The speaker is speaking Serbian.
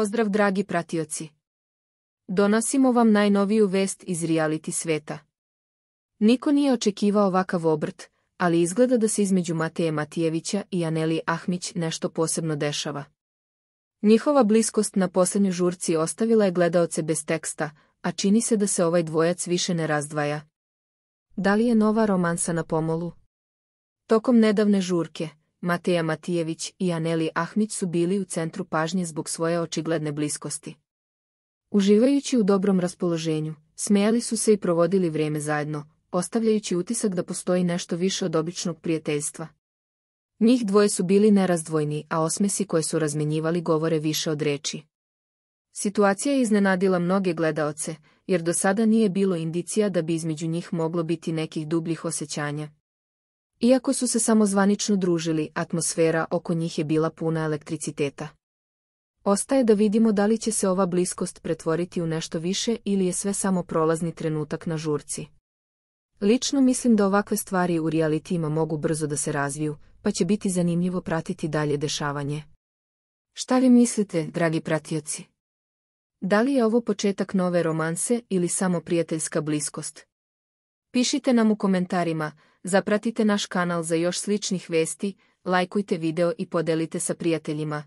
Pozdrav dragi pratioci. Donosimo vam najnoviju vest iz reality sveta. Niko nije očekivao ovakav obrt, ali izgleda da se između Mateje Matijevića i Anelije Ahmić nešto posebno dešava. Njihova bliskost na posljednjoj žurci ostavila je gledaoce bez teksta, a čini se da se ovaj dvojac više ne razdvaja. Da li je nova romansa na pomolu? Tokom nedavne žurke, Mateja Matijević i Anelija Ahmić su bili u centru pažnje zbog svoje očigledne bliskosti. Uživajući u dobrom raspoloženju, smejali su se i provodili vrijeme zajedno, ostavljajući utisak da postoji nešto više od običnog prijateljstva. Njih dvoje su bili nerazdvojni, a osmesi koje su razmenjivali govore više od reči. Situacija je iznenadila mnoge gledaoce, jer do sada nije bilo indicija da bi između njih moglo biti nekih dubljih osjećanja. Iako su se samo zvanično družili, atmosfera oko njih je bila puna elektriciteta. Ostaje da vidimo da li će se ova bliskost pretvoriti u nešto više ili je sve samo prolazni trenutak na žurci. Lično mislim da ovakve stvari u realitijima mogu brzo da se razviju, pa će biti zanimljivo pratiti dalje dešavanje. Šta vi mislite, dragi pratioci? Da li je ovo početak nove romanse ili samo prijateljska bliskost? Pišite nam u komentarima, zapratite naš kanal za još sličnih vesti, lajkujte video i podelite sa prijateljima.